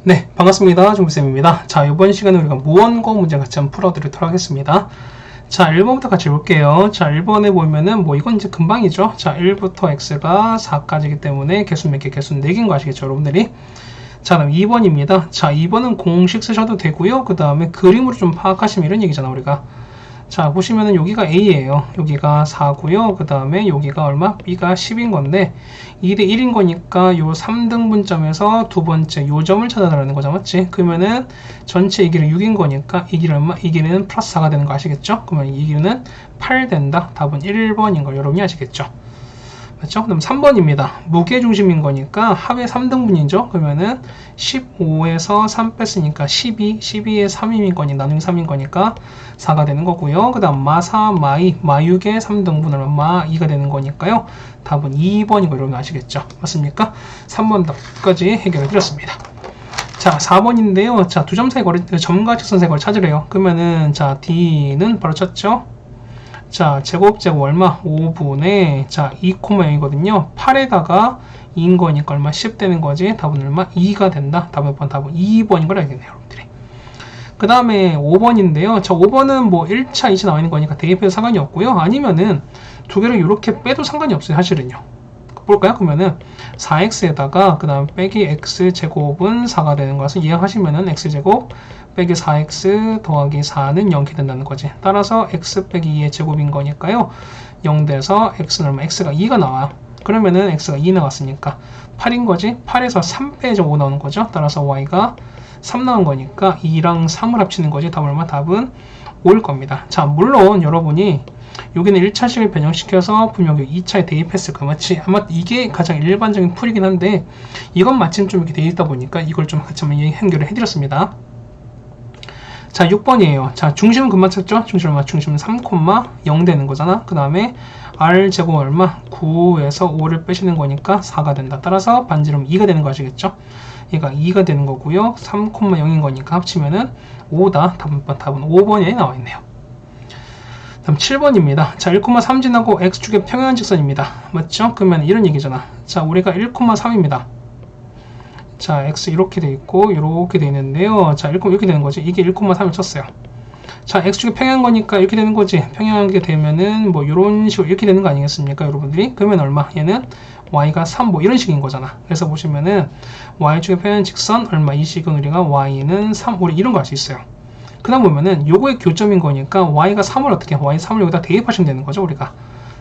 네, 반갑습니다. 종쌤입니다. 자, 이번 시간에 우리가 무언고 문제 같이 한번 풀어드리도록 하겠습니다. 자, 1번부터 같이 볼게요. 자, 1번에 보면은 이건 이제 금방이죠. 자, 1부터 x가 4까지이기 때문에 개수 몇 개, 개수 4개인 거 아시겠죠, 여러분들이? 자, 그럼 2번입니다. 자, 2번은 공식 쓰셔도 되고요. 그 다음에 그림으로 좀 파악하시면 이런 얘기잖아, 우리가. 자, 보시면은 여기가 A예요. 여기가 4고요. 그 다음에 여기가 얼마? B가 10인 건데 2대 1인 거니까 요 3등분점에서 두 번째 요 점을 찾아달라는 거죠. 맞지? 그러면은 전체 이 길은 6인 거니까 이 길은 얼마? 이 길은 플러스 4가 되는 거 아시겠죠? 그러면 이 길은 8 된다. 답은 1번인 걸 여러분이 아시겠죠? 맞죠? 그럼 3번입니다. 무게중심인 거니까 합의 3등분이죠. 그러면은 15에서 3 뺐으니까 12, 12에 3인 거니 나누기 3인 거니까 4가 되는 거고요. 그 다음 마4, 마2, 마6의 3등분을 마2가 되는 거니까요. 답은 2번인 거 여러분 아시겠죠? 맞습니까? 3번 답까지 해결해 드렸습니다. 자, 4번인데요. 자, 두 점 사이 거리, 점과 직선 사이 거리 찾으래요. 그러면은 자, D는 바로 찾죠? 자, 제곱 얼마? 5분의 자 2,0이거든요. 8에다가 2인 거니까 얼마? 10 되는 거지. 답은 얼마? 2가 된다. 답은 2번인 걸 알겠네요, 여러분들이. 그 다음에 5번인데요. 자, 5번은 1차, 2차 나와 있는 거니까 대입해도 상관이 없고요. 아니면은 두 개를 이렇게 빼도 상관이 없어요, 사실은요. 볼까요? 그러면은 4x에다가 그 다음 빼기 x제곱은 4가 되는 것을 이해하시면은 x제곱 빼기 4x 더하기 4는 0이 된다는 거지. 따라서 x 빼기 2의 제곱인 거니까요. 0 돼서 x는 얼마? x가 2가 나와요. 그러면은 x가 2 나왔으니까 8인 거지. 8에서 3 빼죠. 5 나오는 거죠. 따라서 y가 3 나온 거니까 2랑 3을 합치는 거지. 답은 얼마? 답은 5일 겁니다. 자, 물론 여러분이 여기는 1차식을 변형시켜서 분명 2차에 대입했을 거 맞지? 아마 이게 가장 일반적인 풀이긴 한데 이건 마침 좀 이렇게 되어 있다 보니까 이걸 좀 같이 한번 해결을 해드렸습니다. 자, 6번이에요. 자, 중심은 금방 찾죠? 중심 얼마? 중심은 3,0 되는 거잖아. 그 다음에 R제곱 얼마? 9에서 5를 빼시는 거니까 4가 된다. 따라서 반지름 2가 되는 거 아시겠죠? 얘가 2가 되는 거고요. 3,0인 거니까 합치면은 5다. 답은 5번에 나와 있네요. 다음 7번입니다. 자, 1,3 지나고 x축의 평행한 직선입니다. 맞죠? 그러면 이런 얘기잖아. 자, 우리가 1,3입니다. 자, x 이렇게 돼 있고 이렇게 돼 있는데요. 자, 이렇게 되는 거지. 이게 1,3을 쳤어요. 자, x축이 평행한 거니까 이렇게 되는 거지. 평행하게 되면은 이런 식으로 이렇게 되는 거 아니겠습니까, 여러분들이? 그러면 얼마? 얘는 y가 3 이런 식인 거잖아. 그래서 보시면은 y축의 평행한 직선 얼마? 이 식은 우리가 y는 3 우리 이런 거 할 수 있어요. 그 다음 보면은 요거의 교점인 거니까 y가 3을 어떻게 y 3을 여기다 대입하시면 되는 거죠, 우리가.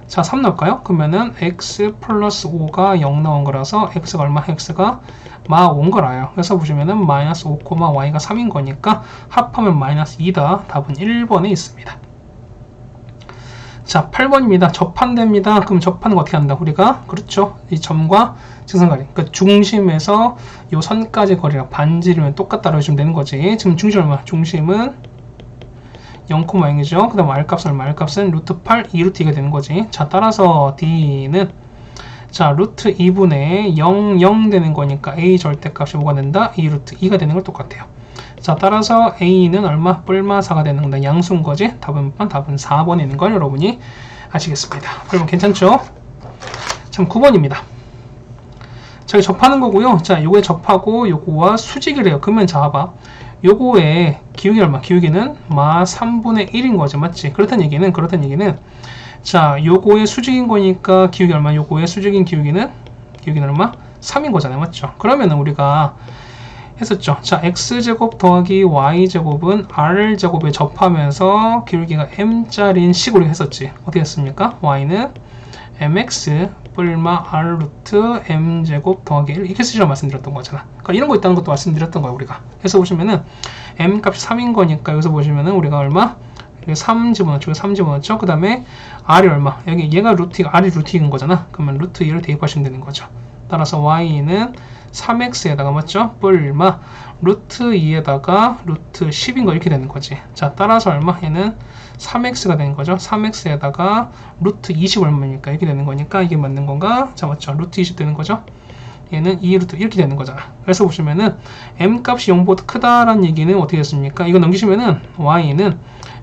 자, 3 넣을까요? 그러면은 x 플러스 5가 0 나온 거라서 x가 얼마? x가 마 5인 걸 알아요. 그래서 보시면은 마이너스 5, y가 3인 거니까 합하면 마이너스 2다. 답은 1번에 있습니다. 자, 8번입니다. 접한대입니다. 그럼 접하는 거 어떻게 한다? 우리가 그렇죠. 이 점과 직선거리. 그러니까 중심에서 요 선까지 거리가 반지름이 똑같다고 해주면 되는 거지. 지금 중심 얼마? 중심은 0,0이죠. 그 다음 R값은 얼마? R값은 루트 8, 2루트 2가 되는 거지. 자, 따라서 D는 자, 루트 2분의 0, 0 되는 거니까 A 절대값이 뭐가 된다? 2루트 2가 되는 걸 똑같아요. 자, 따라서 A는 얼마? 뿔마 4가 되는 건데 양수인 거지? 답은 4번에 있는 걸 여러분이 아시겠습니다. 여러분 괜찮죠? 참 9번입니다. 자, 접하는 거고요. 자, 요거에 접하고 요거와 수직이래요. 그러면 자, 봐봐. 요거의 기울기 얼마? 기울기는 마 3분의 1인 거죠. 맞지? 그렇다는 얘기는 자, 요거의 수직인 거니까 기울기 얼마? 요거의 수직인 기울기는 얼마? 3인 거잖아요. 맞죠? 그러면은 우리가 했었죠. 자, x제곱 더하기 y제곱은 r제곱에 접하면서 기울기가 m짜리인 식으로 했었지. 어떻게 했습니까? y는 mx 뿔마 r 루트 m제곱 더하기 1 이렇게 쓰시라고 말씀드렸던 거잖아. 그러니까 이런 거 있다는 것도 말씀드렸던 거야, 우리가. 그래서 보시면은 m 값이 3인 거니까 여기서 보시면은 우리가 얼마? 여기 3 집어넣죠. 3 집어넣죠. 그 다음에 r이 얼마? 여기 얘가 루트, r이 루트 2인 거잖아. 그러면 루트 2를 대입하시면 되는 거죠. 따라서 y는 3x에다가 맞죠? 뿔마 루트 2에다가 루트 10인 거 이렇게 되는 거지. 자, 따라서 얼마? 얘는 3x가 되는 거죠. 3x에다가 루트 20 얼마니까 이렇게 되는 거니까 이게 맞는 건가? 자, 맞죠? 루트 20 되는 거죠. 얘는 2루트 이렇게 되는 거잖아. 그래서 보시면은 m 값이 0보다 크다라는 얘기는 어떻게 됐습니까? 이거 넘기시면은 y는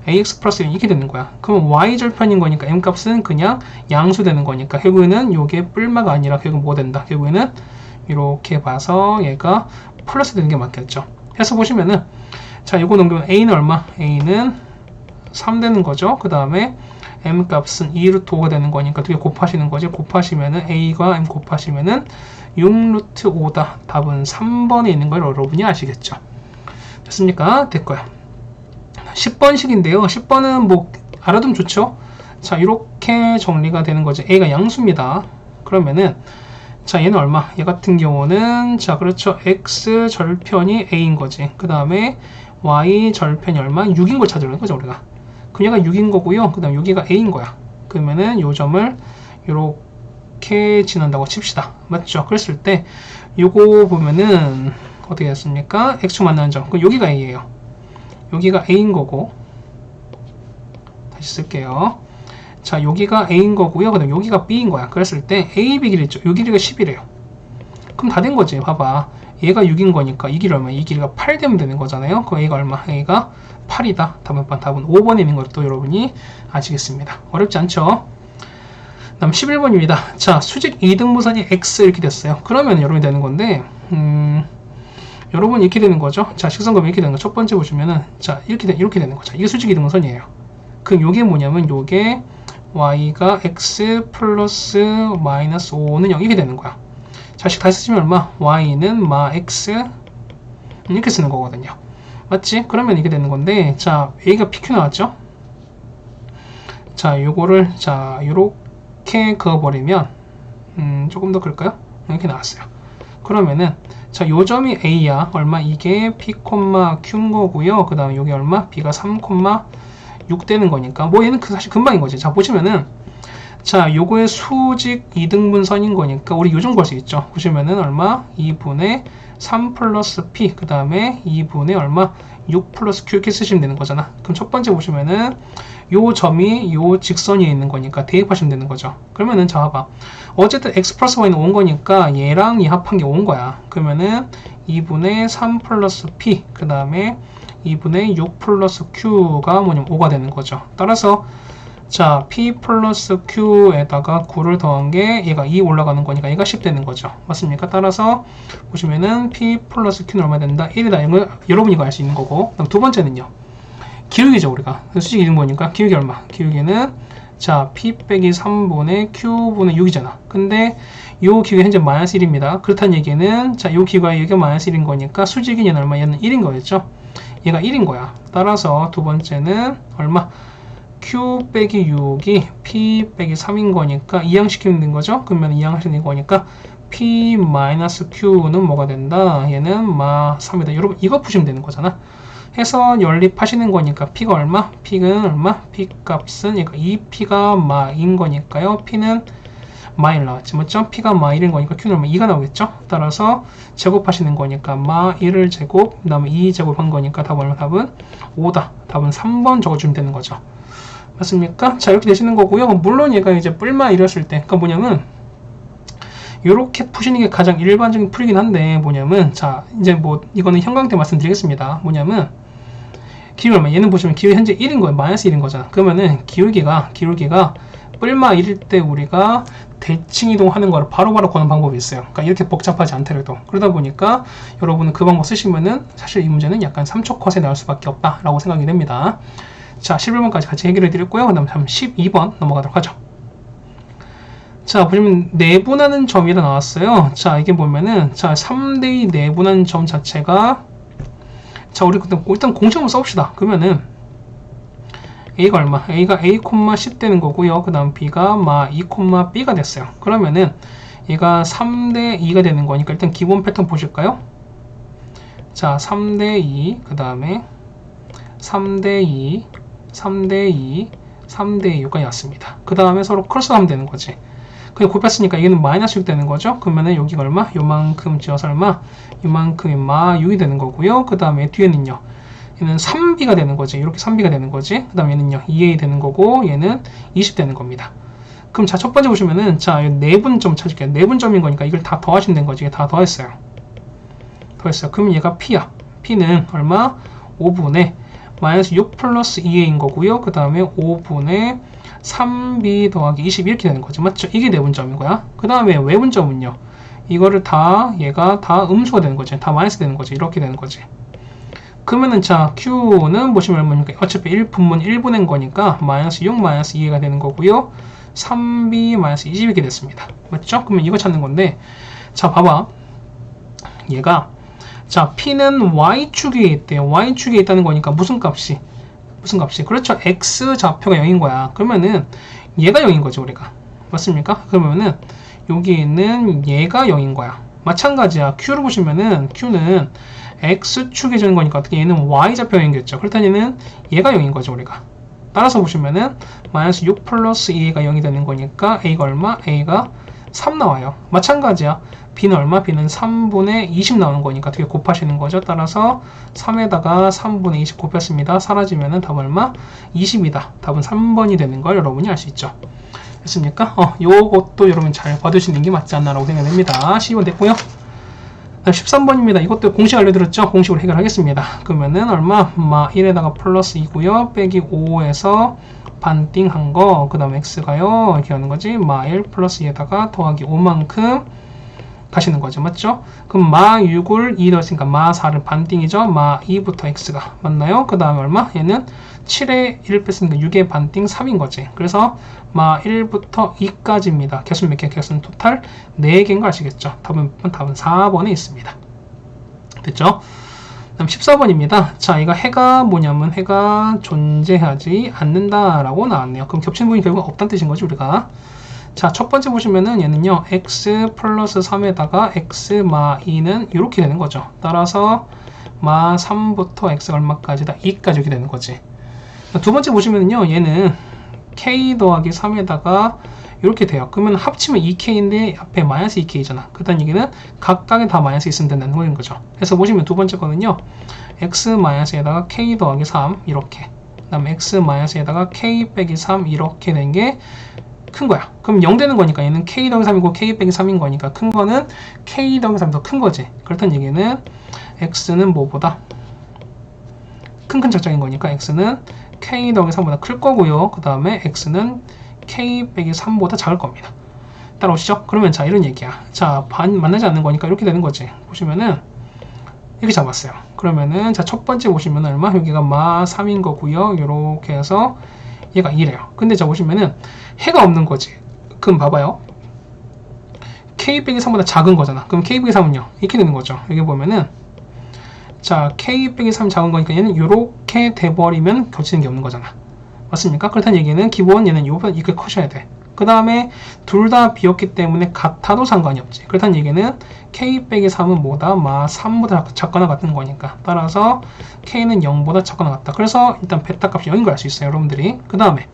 ax 플러스 1 이렇게 되는 거야. 그럼 y절편인 거니까 m 값은 그냥 양수 되는 거니까 결국에는 요게 뿔마가 아니라 결국 뭐 된다? 결국에는 이렇게 봐서 얘가 플러스 되는 게 맞겠죠. 해서 보시면은 자, 이거 넘기면 a는 얼마? a는 3 되는 거죠. 그 다음에 m 값은 2루트 5가 되는 거니까 두 개 곱하시는 거죠. 곱하시면은 a과 m 곱하시면은 6루트 5다. 답은 3번에 있는 걸 여러분이 아시겠죠. 됐습니까? 됐고요. 10번식인데요. 10번은 뭐 알아두면 좋죠. 자, 이렇게 정리가 되는 거죠. a가 양수입니다. 그러면은 자, 얘는 얼마? 얘 같은 경우는 자, 그렇죠. x 절편이 a인 거지. 그 다음에 y 절편이 얼마? 6인 걸 찾으려는 거죠, 우리가. 그럼 얘가 6인 거고요. 그 다음 여기가 a인 거야. 그러면은 요 점을 이렇게 지난다고 칩시다. 맞죠? 그랬을 때 요거 보면은 어떻게 됐습니까? x축 만나는 점. 그럼 여기가 a예요. 여기가 a인 거고, 다시 쓸게요. 자, 여기가 a인 거고요. 그 다음 여기가 b인 거야. 그랬을 때 a, b 길이 있죠. 요 길이가 10이래요. 그럼 다 된 거지. 봐봐. 얘가 6인 거니까 이 길이 얼마? 이 길이가 8 되면 되는 거잖아요. 그럼 a가 얼마? a가 8이다. 답은 5번에 있는 것도 여러분이 아시겠습니다. 어렵지 않죠? 다음 11번입니다. 자, 수직 2등분선이 x 이렇게 됐어요. 그러면 여러분이 되는 건데, 여러분 이렇게 되는 거죠. 자, 식성검이 이렇게 되는 거. 첫 번째 보시면은, 자, 이렇게 되는 거죠. 이게 수직 2등분선이에요. 그럼 요게 뭐냐면, 요게 y가 x 플러스 마이너스 5는 0 이렇게 되는 거야. 자, 다시 쓰시면 얼마? y는 마 x 이렇게 쓰는 거거든요. 맞지? 그러면 이게 되는 건데, 자, a가 pq 나왔죠? 자, 요거를, 자, 요렇게 그어버리면, 조금 더 클까요? 이렇게 나왔어요. 그러면은, 자, 요 점이 a야. 얼마? 이게 p, q인 거고요. 그 다음 요게 얼마? b가 3, 6 되는 거니까. 뭐 얘는 사실 금방인 거지. 자, 보시면은, 자, 요거의 수직 2등분선인 거니까, 우리 요정 걸 수 있죠. 보시면은 얼마? 2분의 3 플러스 p, 그 다음에 2분의 얼마? 6 플러스 q 이렇게 쓰시면 되는 거잖아. 그럼 첫 번째 보시면은 요 점이 요 직선 위에 있는 거니까 대입하시면 되는 거죠. 그러면은 자, 봐봐. 어쨌든 x 플러스 y는 5인 거니까 얘랑 얘 합한 게 5인 거야. 그러면은 2분의 3 플러스 p, 그 다음에 2분의 6 플러스 q가 뭐냐면 5가 되는 거죠. 따라서 자, p 플러스 q에다가 9를 더한 게 얘가 2 올라가는 거니까 얘가 10 되는 거죠. 맞습니까? 따라서 보시면은 p 플러스 q는 얼마 된다? 1이다. 이걸 여러분이 이거 알 수 있는 거고. 그다음 두 번째는요. 기울기죠, 우리가. 수직 이등 거니까 기울기 얼마? 기울기는 자, p 빼기 3분의 q분의 6이잖아. 근데 요 기울기 현재 마이너스 1입니다. 그렇다는 얘기는 자, 요 기울기가 여기가 마이너스 1인 거니까 수직이 얘는 얼마? 얘는 1인 거였죠. 얘가 1인 거야. 따라서 두 번째는 얼마? q 빼기 6이 p 빼기 3인 거니까 이항시키면 된 거죠. 그러면 이항시키는 거니까 p 마이너스 q는 뭐가 된다? 얘는 마 3이다. 여러분 이거 푸시면 되는 거잖아. 해서 연립하시는 거니까 p가 얼마? p는 얼마? p 값은 그러니까 2p가 마인 거니까요. p는 마 1 나왔지. 맞죠? p가 마 1인 거니까 q는 얼마? 2가 나오겠죠? 따라서 제곱하시는 거니까 마 1을 제곱, 그 다음에 2 제곱한 거니까 답은 얼마? 답은 5다. 답은 3번 적어주면 되는 거죠. 맞습니까? 자, 이렇게 되시는 거고요. 물론 얘가 이제 뿔마 이랬을 때, 그러니까 뭐냐면, 이렇게 푸시는 게 가장 일반적인 풀이긴 한데, 뭐냐면, 자, 이제 뭐, 이거는 형광등 말씀드리겠습니다. 뭐냐면, 기울기 얼마? 얘는 보시면 기울기 현재 1인 거예요. 마이너스 1인 거잖아. 그러면은, 기울기가 뿔마 1일 때 우리가 대칭 이동하는 거를 바로바로 거는 방법이 있어요. 그러니까 이렇게 복잡하지 않더라도. 그러다 보니까, 여러분은 그 방법 쓰시면은, 사실 이 문제는 약간 3초 컷에 나올 수밖에 없다라고 생각이 됩니다. 자, 11번까지 같이 해결해 드렸고요. 그 다음 12번 넘어가도록 하죠. 자, 보시면 내분하는 점이라 나왔어요. 자, 이게 보면은 자, 3대2 내분하는 점 자체가 자, 우리 일단 공식을 써봅시다. 그러면은 a가 얼마? a가 a, 10 되는 거고요. 그 다음 b가 마 2, b가 됐어요. 그러면은 얘가 3대2가 되는 거니까 일단 기본 패턴 보실까요? 자, 3대2, 그 다음에 3대2, 3대2, 3대2가 왔습니다. 그 다음에 서로 크로스 하면 되는 거지. 그냥 곱했으니까 이게는 마이너스 6 되는 거죠. 그러면은 여기가 얼마? 요만큼 지어서 얼마? 요만큼이 마 6이 되는 거고요. 그 다음에 뒤에는요. 얘는 3b가 되는 거지. 이렇게 3b가 되는 거지. 그 다음에 얘는요. 2a 되는 거고 얘는 20 되는 겁니다. 그럼 자, 첫 번째 보시면은 자, 내분점 찾을게요. 내분점인 거니까 이걸 다 더하시면 된 거지. 이게 다 더했어요. 그러면 얘가 p야. p는 얼마? 5분의 마이너스 6 플러스 2a인 거고요. 그 다음에 5분의 3b 더하기 20 이렇게 되는 거죠. 맞죠? 이게 내분점인 거야. 그 다음에 외분점은요. 이거를 다 얘가 다 음수가 되는 거지. 다 마이너스 되는 거지. 이렇게 되는 거지. 그러면은 자 Q는 보시면 얼마니까 어차피 1분문 1분의 거니까 마이너스 6 마이너스 2가 되는 거고요. 3B 마이너스 20 이렇게 됐습니다. 맞죠? 그러면 이거 찾는 건데 자 봐봐. 얘가 자 P는 Y축에 있대요. Y축에 있다는 거니까 무슨 값이 그렇죠. X 좌표가 0인 거야. 그러면은 얘가 0인 거죠 우리가. 맞습니까? 그러면은 여기 있는 얘가 0인 거야. 마찬가지야. Q를 보시면은 Q는 X축에 주는 거니까 어떻게 얘는 Y좌표 0이겠죠. 그렇다면 얘는 얘가 0인 거죠 우리가. 따라서 보시면은 마이너스 6 플러스 2가 0이 되는 거니까 A가 얼마? A가 3 나와요. 마찬가지야. B는 얼마? B는 3분의 20 나오는 거니까 어떻게 곱하시는 거죠. 따라서 3에다가 3분의 20 곱했습니다. 사라지면은 답은 얼마? 20이다. 답은 3번이 되는 걸 여러분이 알 수 있죠. 됐습니까? 요것도 여러분 잘 봐두시는 게 맞지 않나라고 생각됩니다. 12번 됐고요. 13번입니다. 이것도 공식 알려드렸죠? 공식으로 해결하겠습니다. 그러면은 얼마? 1에다가 플러스 2고요. 빼기 5에서 반띵한 거. 그 다음에 x가요. 이렇게 하는 거지. 1 플러스 2에다가 더하기 5만큼 가시는 거죠. 맞죠? 그럼 6을 2 넣었으니까 4를 반띵이죠. 2부터 x가 맞나요? 그 다음에 얼마? 얘는 7에 1 뺐으니까 6의 반띵 3인 거지. 그래서 1부터 2까지입니다. 개수 몇 개? 개수는 토탈 4개인 거 아시겠죠? 답은 4번에 있습니다. 됐죠? 다음 14번입니다. 자, 이거 해가 뭐냐면 해가 존재하지 않는다라고 나왔네요. 그럼 겹치는 부분이 결국 없다는 뜻인 거지, 우리가. 자, 첫 번째 보시면은 얘는요, x 플러스 3에다가 x 2는 이렇게 되는 거죠. 따라서 3부터 x가 얼마까지다? 2까지 이렇게 되는 거지. 두 번째 보시면은요, 얘는 k 더하기 3에다가 이렇게 돼요. 그러면 합치면 2k인데 앞에 마이너스 2k잖아. 그다음 얘기는 각각에 다 마이너스 있으면 된다는 거죠. 그래서 보시면 두 번째 거는요, x 마이너스에다가 k 더하기 3 이렇게. 그다음에 x 마이너스에다가 k 빼기 3 이렇게 된 게 큰 거야. 그럼 0 되는 거니까 얘는 k 더하기 3이고 k 빼기 3인 거니까 큰 거는 k 더하기 3이 더 큰 거지. 그렇다는 얘기는 x는 뭐보다 큰 작정인 거니까 x는 k 더하기 3보다 클 거고요. 그 다음에 x는 k 빼기 3보다 작을 겁니다. 따라오시죠? 그러면 자 이런 얘기야. 자 만나지 않는 거니까 이렇게 되는 거지. 보시면은 이렇게 잡았어요. 그러면은 자 첫 번째 보시면 얼마? 여기가 3인 거고요. 이렇게 해서 얘가 2래요. 근데 자 보시면은 해가 없는 거지. 그럼 봐봐요. k 빼기 3보다 작은 거잖아. 그럼 k 빼기 3은요? 이렇게 되는 거죠. 여기 보면은 자 k 빼기 3 작은 거니까 얘는 이렇게 돼버리면 겹치는 게 없는 거잖아. 맞습니까? 그렇다는 얘기는 기본 얘는 요번 이렇게 커셔야 돼. 그 다음에 둘 다 비었기 때문에 같아도 상관이 없지. 그렇다는 얘기는 k 빼기 3은 뭐다? 3보다 작거나 같은 거니까. 따라서 k는 0보다 작거나 같다. 그래서 일단 베타 값이 0인 걸 알 수 있어요. 여러분들이. 그 다음에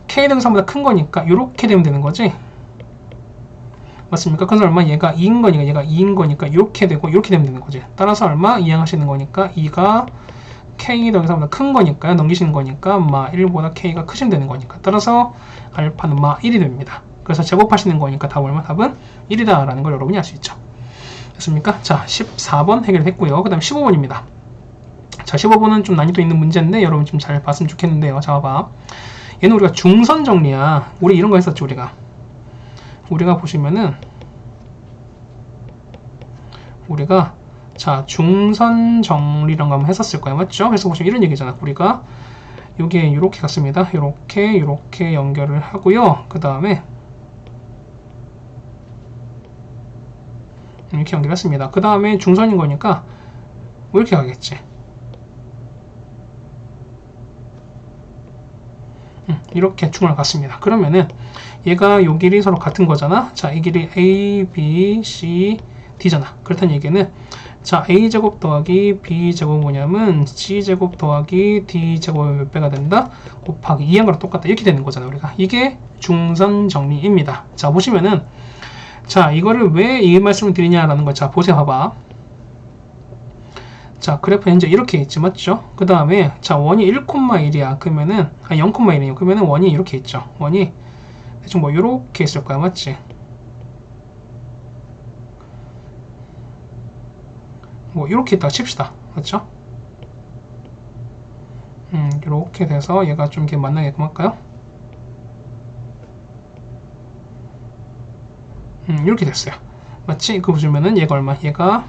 k 더하기 3보다 큰 거니까 이렇게 되면 되는 거지. 맞습니까? 그래서 얼마? 얘가 2인 거니까 얘가 2인 거니까 이렇게 되고 이렇게 되면 되는 거지. 따라서 얼마? 이항하시는 거니까 2가 k 더하기 3보다 큰 거니까요. 넘기시는 거니까 1보다 k가 크시면 되는 거니까. 따라서 알파는 1이 됩니다. 그래서 제곱하시는 거니까 답은 얼마? 답은 1이다 라는 걸 여러분이 알 수 있죠. 됐습니까? 자 14번 해결했고요. 그 다음 15번입니다. 자 15번은 좀 난이도 있는 문제인데 여러분 좀 잘 봤으면 좋겠는데요. 자 봐봐. 얘는 우리가 중선 정리야. 우리 이런 거 했었죠. 우리가 보시면은 우리가 자 중선 정리란 거 한번 했었을 거예요. 맞죠? 그래서 보시면 이런 얘기잖아. 우리가 여기에 이렇게 갔습니다. 이렇게 연결을 하고요. 그 다음에 이렇게 연결했습니다. 그 다음에 중선인 거니까 뭐 이렇게 가겠지. 이렇게 중을 갔습니다. 그러면은 얘가 요 길이 서로 같은 거잖아. 자, 이 길이 A, B, C, D잖아. 그렇다는 얘기는 자, A제곱 더하기 B제곱 뭐냐면 C제곱 더하기 D제곱이 몇 배가 된다? 곱하기 2한 거랑 똑같다. 이렇게 되는 거잖아, 우리가. 이게 중선 정리입니다. 자, 보시면은 자, 이거를 왜 이 말씀을 드리냐라는 거. 자, 보세요. 봐봐. 자, 그래프 현재 이렇게 있지, 맞죠? 그 다음에 자, 원이 1,1이야. 그러면은 0,1이에요. 그러면은 원이 이렇게 있죠. 원이 대충 뭐 이렇게 있을 거야, 맞지? 뭐 이렇게 있다가 칩시다, 맞죠? 이렇게 돼서 얘가 좀 이렇게 만나게끔 할까요? 이렇게 됐어요. 맞지? 그거 보시면은 얘가 얼마? 얘가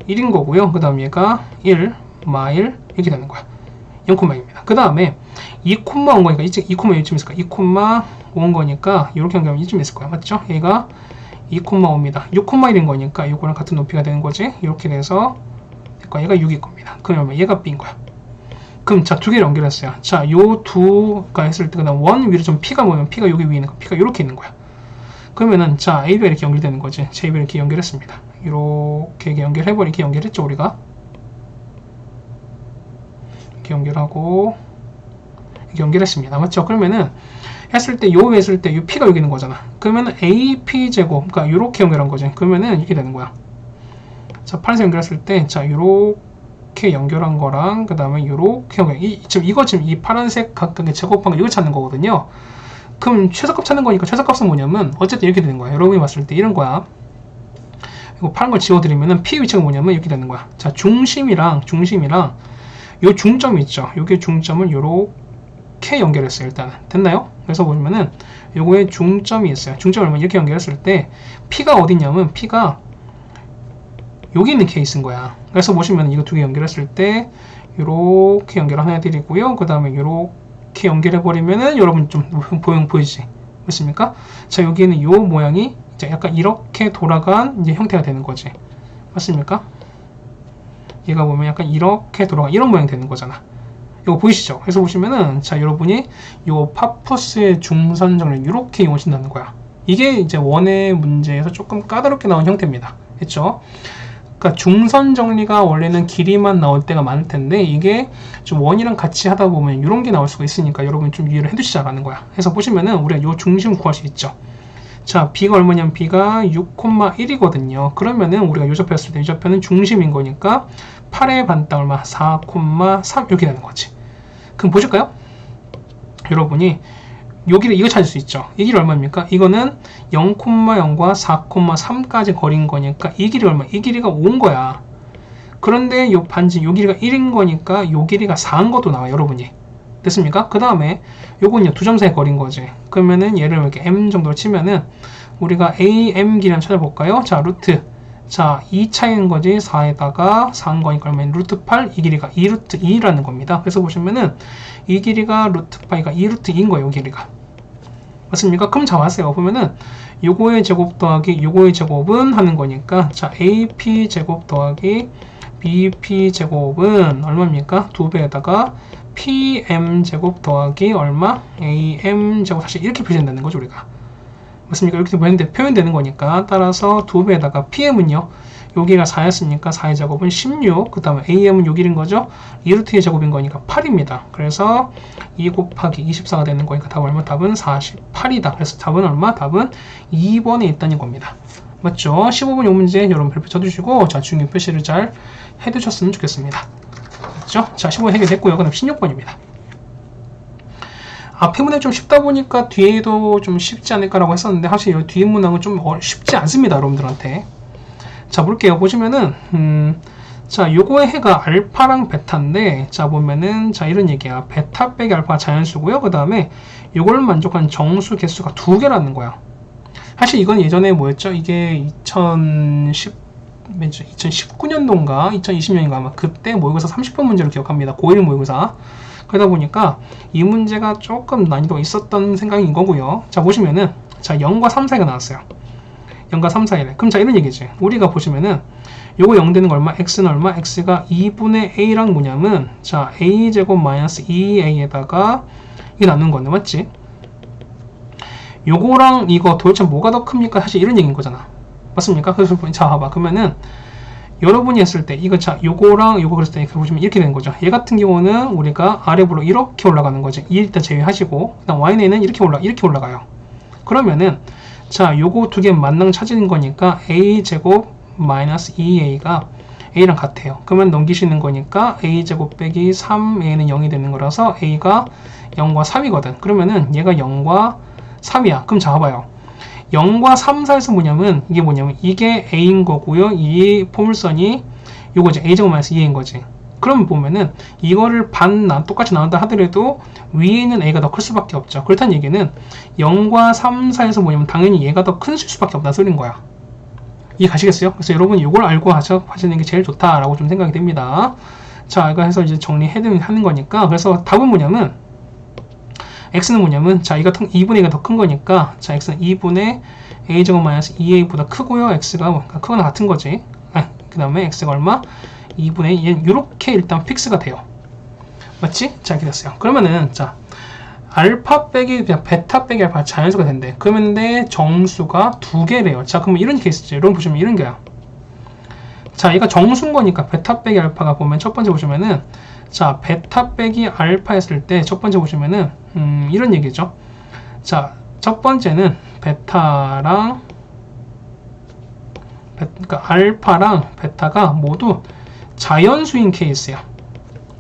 1인 거고요. 그 다음 얘가 1, 마일 이렇게 되는 거야. 0,1입니다. 그 다음에 2,5온 거니까 이쯤 2,5 이쯤 있을 거야. 2,5온 거니까 이렇게 연결하면 이쯤 있을 거야. 맞죠? 얘가 2,5입니다. 6,1인 거니까 이거랑 같은 높이가 되는 거지. 이렇게 돼서 얘가 6일 겁니다. 그러면 얘가 B인 거야. 그럼 자, 두 개를 연결했어요. 자, 요 두가 했을 때 그다음 원 위로 좀 P가 뭐면 P가 여기 위에 있는 거, P가 이렇게 있는 거야. 그러면은 자, AB가 이렇게 연결되는 거지. 자, AB가 이렇게 연결했습니다. 이렇게 연결해버리 이렇게 연결했죠, 우리가. 이렇게 연결하고 이렇게 연결했습니다. 맞죠? 그러면은 했을 때 요 했을 때 요 P가 여기 있는 거잖아. 그러면은 AP 제곱, 그러니까 이렇게 연결한 거지. 그러면은 이렇게 되는 거야. 자, 파란색 연결했을 때, 자, 요렇게 연결한 거랑, 그 다음에 요렇게 연결, 지금 이 파란색 각각의 제곱한 거 이거 찾는 거거든요. 그럼 최소값 찾는 거니까 최소값은 뭐냐면, 어쨌든 이렇게 되는 거야. 여러분이 봤을 때 이런 거야. 이거 파란 걸 지워드리면은, P 위치가 뭐냐면 이렇게 되는 거야. 자, 중심이랑, 요 중점이 있죠. 요게 중점을 요렇게 연결했어요, 일단은. 됐나요? 그래서 보시면은, 요거에 중점이 있어요. 중점을 이렇게 연결했을 때, P가 어디냐면, P가 여기 있는 케이스인 거야. 그래서 보시면 이거 두 개 연결했을 때 이렇게 연결 하나 해드리고요. 그 다음에 이렇게 연결해 버리면은 여러분 좀 보이지? 맞습니까? 자, 여기는 이 모양이 이제 약간 이렇게 돌아간 이제 형태가 되는 거지. 맞습니까? 얘가 보면 약간 이렇게 돌아간 이런 모양이 되는 거잖아. 이거 보이시죠? 그래서 보시면은 자, 여러분이 요 파푸스의 중선 정리를 이렇게 이용하신다는 거야. 이게 이제 원의 문제에서 조금 까다롭게 나온 형태입니다. 했죠? 그러니까 중선 정리가 원래는 길이만 나올 때가 많을 텐데 이게 좀 원이랑 같이 하다 보면 이런 게 나올 수가 있으니까 여러분 좀 이해를 해두시자라는 거야. 그래서 보시면은 우리가 요 중심 구할 수 있죠. 자, B가 얼마냐면 B가 6,1이거든요. 그러면은 우리가 요 좌표였을 때 이 좌표는 중심인 거니까 8의 반딱 얼마? 4,3 이렇게 되는 거지. 그럼 보실까요? 여러분이 여기를 이거 찾을 수 있죠. 이 길이 얼마입니까? 이거는 0,0과 4,3까지 거리인 거니까 이 길이 얼마? 이 길이가 5인 거야. 그런데 요 반지 요 길이가 1인 거니까 요 길이가 4인 것도 나와, 여러분이. 됐습니까? 그 다음에 요건요 두 점 사이 거리인 거지. 그러면은 얘를 이렇게 m 정도로 치면은 우리가 AM 길이 한번 찾아볼까요? 자, 루트. 자, 2 차이인 거지. 4에다가 4인 거니까 얼마인 루트 8, 이 길이가 2 루트 2라는 겁니다. 그래서 보시면은 이 길이가 루트 파이가 2 루트 2인 거예요, 이 길이가. 맞습니까? 그럼 잡았어요. 보면은 요거의 제곱 더하기 요거의 제곱은 하는 거니까 자, AP 제곱 더하기 BP 제곱은 얼마입니까? 2배에다가 PM 제곱 더하기 얼마? AM 제곱 사실 이렇게 표현된다는 거죠, 우리가. 맞습니까? 이렇게 표현되는 거니까 따라서 2배에다가 PM은요 여기가 4였으니까 4의 제곱은 16, 그 다음에 AM은 6일인 거죠. 2루트의 제곱인 거니까 8입니다. 그래서 2 곱하기 24가 되는 거니까 답은 얼마? 답은 48이다. 그래서 답은 얼마? 답은 2번에 있다는 겁니다. 맞죠? 15번 요 문제 여러분 별표 쳐두시고 자, 중요 표시를 잘 해두셨으면 좋겠습니다. 맞죠? 자, 15번 해결됐고요. 그럼 16번입니다. 앞에 문항이 좀 쉽다 보니까 뒤에도 좀 쉽지 않을까라고 했었는데 사실 이 뒤에 문항은 좀 쉽지 않습니다, 여러분들한테. 자, 볼게요. 보시면은 자, 요거의 해가 알파랑 베타인데 자, 보면은 자, 이런 얘기야. 베타 빼기 알파가 자연수고요. 그 다음에 요걸 만족한 정수 개수가 2개라는 거야. 사실 이건 예전에 뭐였죠? 이게 2019년도인가 2020년인가 아마 그때 모의고사 30번 문제로 기억합니다. 고1 모의고사. 그러다 보니까 이 문제가 조금 난이도가 있었던 생각인 거고요. 자, 보시면은 자, 0과 3 사이가 나왔어요. 0과 3 사이래. 그럼 자, 이런 얘기지. 우리가 보시면은 요거 0 되는 거 얼마? x는 얼마? x가 2분의 a랑 뭐냐면 자, a제곱 마이너스 2a에다가 이게 나누는 건데 맞지? 요거랑 이거 도대체 뭐가 더 큽니까? 사실 이런 얘기인 거잖아. 맞습니까? 그래서 자, 봐봐. 그러면은 여러분이 했을 때 이거 자, 요거랑 요거 그랬을 때 보시면 이렇게 되는 거죠. 얘 같은 경우는 우리가 아래부로 이렇게 올라가는 거지. 이 일단 제외하시고 그다음 y는 이렇게 올라가요. 그러면은 자, 요거 두 개 만능 찾은 거니까 a제곱 마이너스 2a가 a랑 같아요. 그러면 넘기시는 거니까 a제곱 빼기 3a는 0이 되는 거라서 a가 0과 3이거든. 그러면은 얘가 0과 3이야. 그럼 자, 봐봐요. 0과 3 사이에서 뭐냐면 이게 뭐냐면 이게 a인 거고요. 이 포물선이 요거지. a제곱 마이너스 2a인 거지. 그럼 보면은 이거를 똑같이 나눈다 하더라도 위에 있는 a가 더 클 수밖에 없죠. 그렇다는 얘기는 0과 3 사이에서 뭐냐면 당연히 얘가 더 큰 수밖에 없다는 소리인 거야. 이해가시겠어요? 그래서 여러분 이걸 알고 하시는 게 제일 좋다라고 좀 생각이 됩니다. 자, 이거 해서 이제 정리하는 거니까, 그래서 답은 뭐냐면, x는 뭐냐면, 자, 이거 2분의 2가 더 큰 거니까, 자, x는 2분의 a제곱 마이너스 2a보다 크고요. x가 크거나 같은 거지. 그 다음에 x가 얼마? 2분의 2, 이렇게 일단 픽스가 돼요. 맞지? 자, 이렇게 됐어요. 그러면은, 자, 알파 빼기, 그냥 베타 빼기 알파 자연수가 된대. 그러면 정수가 2개래요. 자, 그러면 이런 케이스죠. 여러분 보시면 이런 거야. 자, 얘가 정수인 거니까 베타 빼기 알파가 보면 첫 번째 보시면은, 자, 베타 빼기 알파 했을 때 첫 번째 보시면은, 이런 얘기죠. 자, 첫 번째는 베타랑, 그러니까 알파랑 베타가 모두 자연수인 케이스야.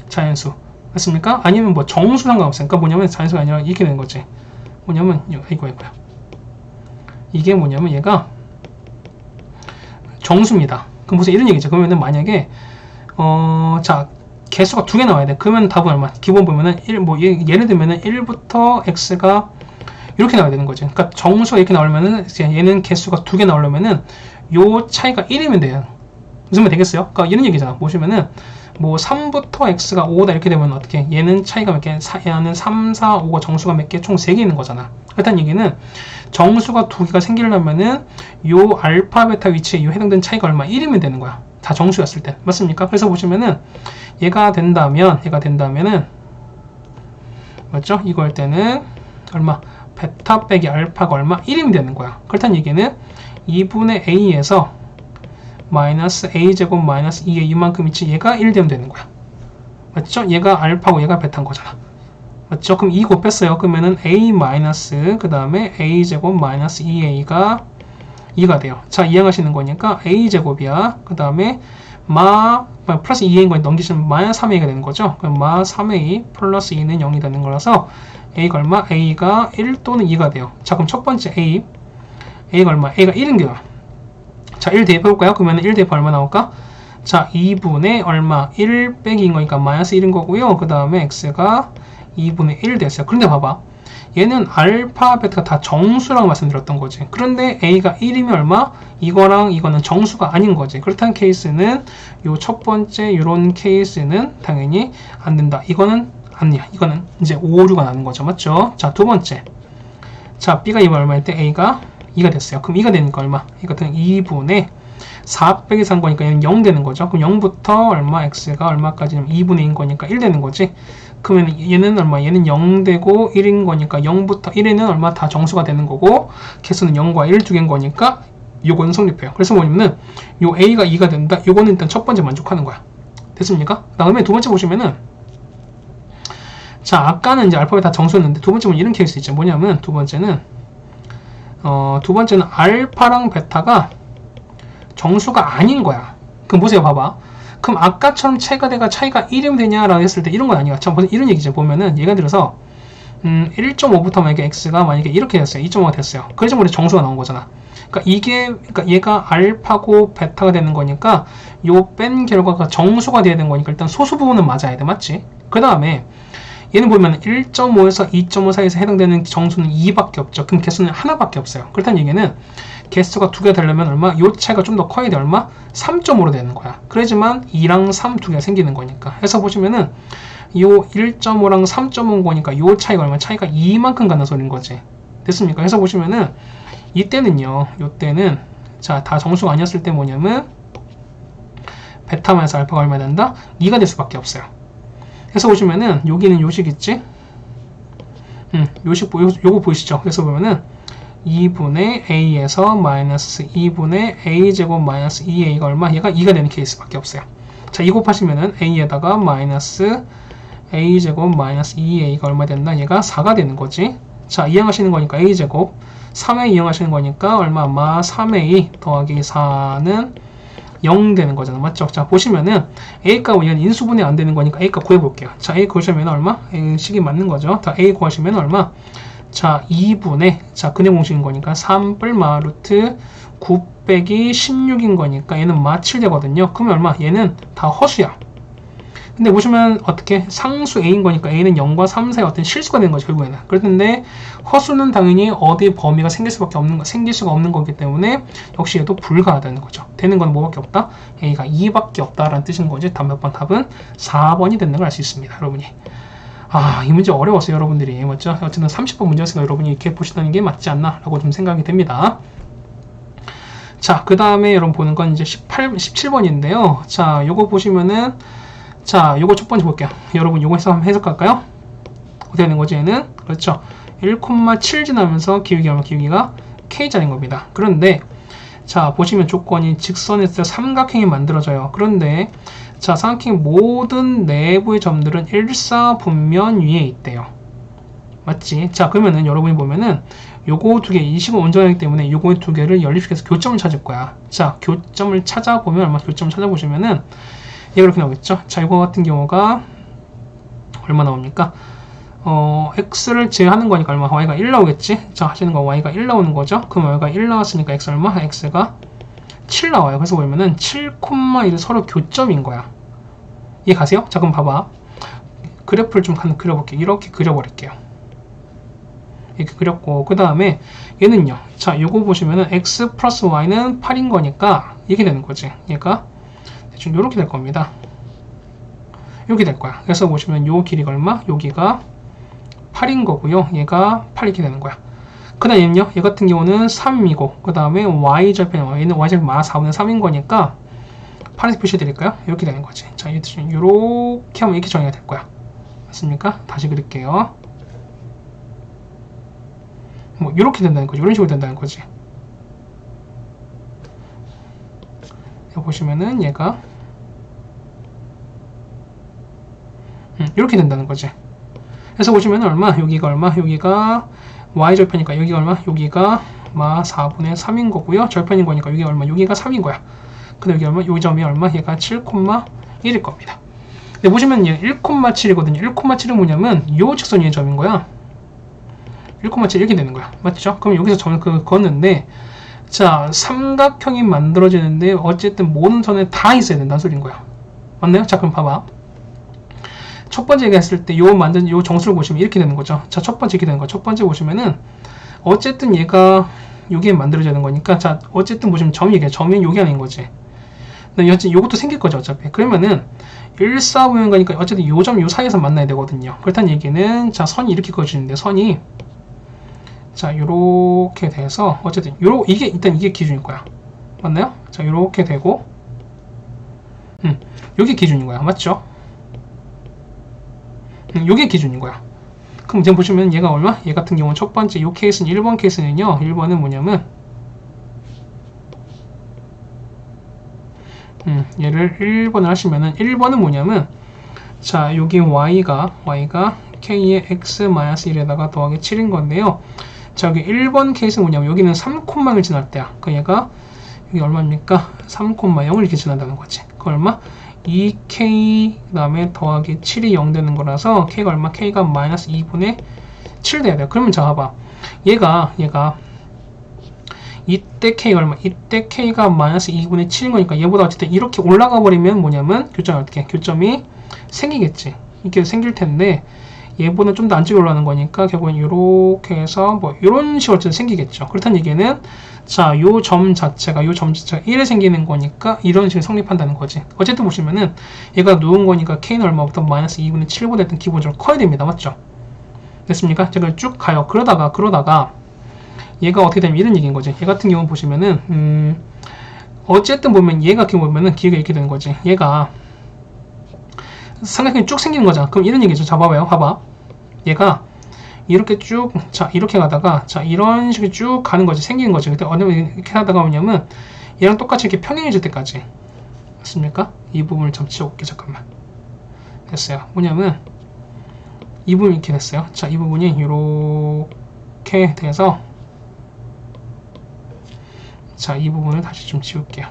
자연수. 맞습니까? 아니면 뭐 정수 상관없어요. 그러니까 뭐냐면 자연수가 아니라 이렇게 되는 거지. 뭐냐면, 이거야. 이게 뭐냐면 얘가 정수입니다. 그럼 무슨 이런 얘기죠. 그러면은 만약에, 자, 개수가 2개 나와야 돼. 그러면 답은 얼마? 기본 보면은 예를 들면은 1부터 x가 이렇게 나와야 되는 거지. 그러니까 정수가 이렇게 나오려면은, 얘는 개수가 2개 나오려면은 요 차이가 1이면 돼요. 무슨 말 되겠어요? 그러니까 이런 얘기잖아. 보시면은, 뭐 3부터 x가 5다 이렇게 되면 어떻게? 얘는 차이가 몇 개? 얘는 3, 4, 5가 정수가 몇 개? 총 3개 있는 거잖아. 그렇다는 얘기는 정수가 2개가 생기려면은 요 알파 베타 위치에 요 해당되는 차이가 얼마? 1이면 되는 거야. 다 정수였을 때. 맞습니까? 그래서 보시면은 얘가 된다면은 맞죠? 이거 할 때는 얼마? 베타 빼기 알파가 얼마? 1이면 되는 거야. 그렇다는 얘기는 2분의 a에서 마이너스 a제곱 마이너스 2의 이만큼 있지, 얘가 1 되면 되는 거야. 맞죠? 얘가 알파고 얘가 베타인 거잖아. 맞죠? 그럼 2 곱했어요. 그러면은 a 마이너스 그 다음에 a제곱 마이너스 2a가 2가 돼요. 자, 이해하시는 거니까 a제곱이야. 그 다음에 플러스 2a인 거 넘기시면 마이너스 3a가 되는 거죠. 그럼 마 3a 플러스 2는 0이 되는 거라서 a가 얼마? a가 1 또는 2가 돼요. 자, 그럼 첫 번째 a가 얼마? a가 1인 거야. 자, 1 대입해볼까요? 그러면 1 대입 얼마 나올까? 자, 2분의 얼마? 1 빼기인 거니까 마이너스 1인 거고요. 그 다음에 x가 2분의 1 됐어요. 그런데 봐봐. 얘는 알파, 베타가 다 정수라고 말씀드렸던 거지. 그런데 a가 1이면 얼마? 이거랑 이거는 정수가 아닌 거지. 그렇다는 케이스는 요 첫 번째 요런 케이스는 당연히 안 된다. 이거는 아니야. 이거는 이제 5, 6가 나는 거죠. 맞죠? 자, 두 번째. 자, b가 2면 얼마일 때 a가 2가 됐어요. 그럼 2가 되니까 얼마? 이것은 2분의 4 빼기 3 거니까 얘는 0 되는 거죠. 그럼 0부터 얼마? x가 얼마까지냐면 2분의 2인 거니까 1 되는 거지. 그러면 얘는 얼마? 얘는 0 되고 1인 거니까 0부터 1에는 얼마? 다 정수가 되는 거고, 개수는 0과 1 두 개인 거니까 요거는 성립해요. 그래서 뭐냐면은 요 a가 2가 된다. 요거는 일단 첫 번째 만족하는 거야. 됐습니까? 그 다음에 두 번째 보시면은, 자, 아까는 이제 알파벳 다 정수였는데 두 번째는 이런 케이스 있죠. 뭐냐면 두 번째는 알파랑 베타가 정수가 아닌 거야. 그럼 보세요. 봐봐. 그럼 아까처럼 차이가 1이면 되냐라고 했을 때 이런 건 아니야. 참, 이런 얘기죠. 보면은 예를 들어서 1.5부터 만약에 x가 만약에 이렇게 됐어요. 2.5가 됐어요. 그래서 우리 정수가 나온 거잖아. 그러니까 얘가 알파고 베타가 되는 거니까 요 뺀 결과가 정수가 돼야 되는 거니까 일단 소수 부분은 맞아야 돼. 맞지? 그 다음에 얘는 보면 1.5에서 2.5 사이에서 해당되는 정수는 2밖에 없죠. 그럼 개수는 하나밖에 없어요. 그렇다는 얘기는 개수가 2개가 되려면 얼마? 요 차이가 좀 더 커야 돼. 얼마? 3.5로 되는 거야. 그러지만 2랑 3 두 개가 생기는 거니까. 해서 보시면은 요 1.5랑 3.5인 거니까 요 차이가 얼마? 차이가 2만큼 가는 소리인 거지. 됐습니까? 해서 보시면은 이때는요. 요때는 자, 다 정수가 아니었을 때 뭐냐면 베타 마이너스 알파가 얼마 된다? 2가 될 수밖에 없어요. 해서 보시면은 여기는 요식 있지? 요거 보이시죠? 그래서 보면은 2분의 a에서 마이너스 2분의 a제곱 마이너스 2a가 얼마? 얘가 2가 되는 케이스밖에 없어요. 자, 2 곱하시면은 a에다가 마이너스 a제곱 마이너스 2a가 얼마 된다? 얘가 4가 되는 거지. 자, 이항하시는 거니까 a제곱 3a 이항하시는 거니까 얼마? 마 3a 더하기 4는 0 되는 거잖아. 맞죠? 자, 보시면은 a값 얘는 인수분해 안 되는 거니까 a값 구해볼게요. 자, a 구하시면 얼마? a 식이 맞는 거죠. 자, a 구하시면 얼마? 자, 2분의 자, 근해 공식인 거니까 3 뿔마 루트 9 빼기 16인 거니까 얘는 마 7 되거든요. 그러면 얼마? 얘는 다 허수야. 근데 보시면 어떻게 상수 a인 거니까 a는 0과 3 사이 어떤 실수가 되는 거죠. 결국에는. 그런데 허수는 당연히 어디 범위가 생길 수가 없는 거기 때문에 역시 얘도 불가하다는 거죠. 되는 건 뭐밖에 없다? a가 2밖에 없다라는 뜻인 거지. 다음 몇 번 답은 4번이 되는 걸 알 수 있습니다. 여러분이. 이 문제 어려웠어요, 여러분들이. 맞죠? 어쨌든 30번 문제였으니까 여러분이 이렇게 보시다는 게 맞지 않나? 라고 좀 생각이 됩니다. 자, 그 다음에 여러분 보는 건 이제 17번인데요. 자, 요거 보시면은, 자, 요거 첫 번째 볼게요. 여러분, 요거 한번 해석할까요? 어떻게 되는 거지, 얘는? 그렇죠. 1,7 지나면서 기울기가 K자리인 겁니다. 그런데, 자, 보시면 조건이 직선에서 삼각형이 만들어져요. 그런데, 자, 삼각형 모든 내부의 점들은 일사분면 위에 있대요. 맞지? 자, 그러면은 여러분이 보면은 요거 두 개, 이 식은 온전하기 때문에 요거 두 개를 연립시켜서 교점을 찾을 거야. 자, 교점을 찾아보면, 교점을 찾아보시면은 얘가 이렇게 나오겠죠? 자, 이거 같은 경우가 얼마 나옵니까? x를 제하는 거니까 얼마? y가 1 나오겠지? 자, 하시는 거 y가 1 나오는 거죠? 그럼 y가 1 나왔으니까 x 얼마? x가 7 나와요. 그래서 보면은 7,1이 서로 교점인 거야. 이해 가세요? 자, 그럼 봐봐. 그래프를 좀 그려볼게요. 이렇게 그려버릴게요. 이렇게 그렸고, 그 다음에 얘는요. 자, 요거 보시면은 x 플러스 y는 8인 거니까 이렇게 되는 거지. 얘가 대충 요렇게 될 겁니다. 이렇게 될 거야. 그래서 보시면 요 길이가 얼마? 여기가 8인 거고요. 얘가 8 이렇게 되는 거야. 그 다음 얘는요. 얘 같은 경우는 3이고, 그 다음에 y절편, 얘는 y절편 4분의 3인 거니까 파란색 표시 드릴까요? 이렇게 되는 거지. 자, 이렇게 하면 이렇게 정의가 될 거야. 맞습니까? 다시 그릴게요. 뭐 이렇게 된다는 거지. 이런 식으로 된다는 거지. 여기 보시면은 얘가 이렇게 된다는 거지. 그래서 보시면은 얼마? 여기가 얼마? 여기가 y절편이니까 여기가 얼마? 여기가 4분의 3인 거고요. 절편인 거니까 여기가 얼마? 여기가 3인 거야. 근데 여기 얼마? 요 점이 얼마? 얘가 7,1일 겁니다. 근데 보시면 얘 1,7이거든요. 1,7은 뭐냐면 요 직선이 점인 거야. 1,7 이렇게 되는 거야. 맞죠? 그럼 여기서 점을 그었는데, 자, 삼각형이 만들어지는데 어쨌든 모든 선에 다 있어야 된다는 소리인 거야. 맞나요? 자, 그럼 봐봐. 첫 번째 얘기했을 때 요 정수를 보시면 이렇게 되는 거죠. 자, 첫 번째 이렇게 되는 거. 첫 번째 보시면은 어쨌든 얘가 요게 만들어지는 거니까, 자, 어쨌든 보시면 점이 요게 아닌 거지. 근데 요것도 생길 거죠, 어차피. 그러면은 일사분면 가니까 어쨌든 요 점 요 사이에서 만나야 되거든요. 그렇다는 얘기는, 자, 선이 이렇게 그어지는데 선이, 자, 요렇게 돼서 어쨌든 일단 이게 기준일 거야. 맞나요? 자, 요렇게 되고, 요게 기준인 거야. 맞죠? 요게 기준인 거야. 그럼 이제 보시면 얘가 얼마? 얘 같은 경우는 첫 번째 요 케이스는 1번 케이스는요. 1번은 뭐냐면 얘를 1번을 하시면은 1번은 뭐냐면, 자, 여기 y가 k의 x-1에다가 더하기 7인 건데요. 자, 여기 1번 케이스는 뭐냐면 여기는 3,0을 지날 때야. 그 얘가 여기 얼마입니까? 3,0을 이렇게 지난다는 거지. 그 얼마? 2k 그다음에 더하기 7이 0 되는 거라서 k가 얼마? k가 마이너스 2분의 7 돼야 돼요. 그러면 자, 봐봐. 얘가 이때 k가 얼마? 이때 k가 마이너스 2분의 7인 거니까 얘보다 어쨌든 이렇게 올라가 버리면 뭐냐면 교점이 생기겠지. 이렇게 생길 텐데 얘보다 좀 더 안쪽에 올라가는 거니까 결국엔 이렇게 해서 뭐 이런 식으로 어쨌든 생기겠죠. 그렇다는 얘기는, 자, 요 점 자체가 1에 생기는 거니까 이런 식으로 성립한다는 거지. 어쨌든 보시면은 얘가 누운 거니까 k는 얼마부터 마이너스 2분의 7보다 일단 기본적으로 커야 됩니다. 맞죠? 됐습니까? 제가 쭉 가요. 그러다가 얘가 어떻게 되면 이런 얘기인 거지. 얘 같은 경우는 보시면은 어쨌든 보면 얘 같은 경우 보면은 기회가 이렇게 되는 거지. 얘가 삼각형이 쭉 생기는 거잖아. 그럼 이런 얘기죠. 자, 봐봐. 얘가 이렇게 쭉, 자, 이렇게 가다가, 자, 이런 식으로 쭉 가는 거지. 생기는 거지. 근데 이렇게 하다가 뭐냐면 얘랑 똑같이 이렇게 평행해질 때까지. 맞습니까? 이 부분을 좀 지워볼게. 잠깐만. 됐어요. 뭐냐면 이 부분이 이렇게 됐어요. 자, 이 부분이 이렇게 돼서, 자, 이 부분을 다시 좀 지울게요.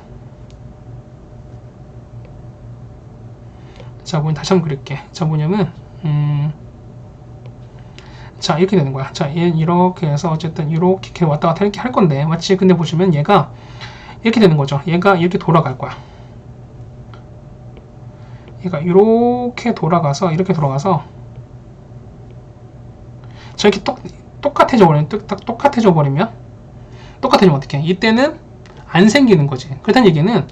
자, 다시 한번 그릴게. 자, 뭐냐면 자, 이렇게 되는 거야. 자, 얘는 이렇게 해서 어쨌든 이렇게 왔다 갔다 이렇게 할 건데, 맞지? 근데 보시면 얘가 이렇게 되는 거죠. 얘가 이렇게 돌아갈 거야. 얘가 이렇게 돌아가서 자, 이렇게 똑같아. 똑같아져 버리면 어떻게? 이때는 안 생기는 거지. 그렇다는 얘기는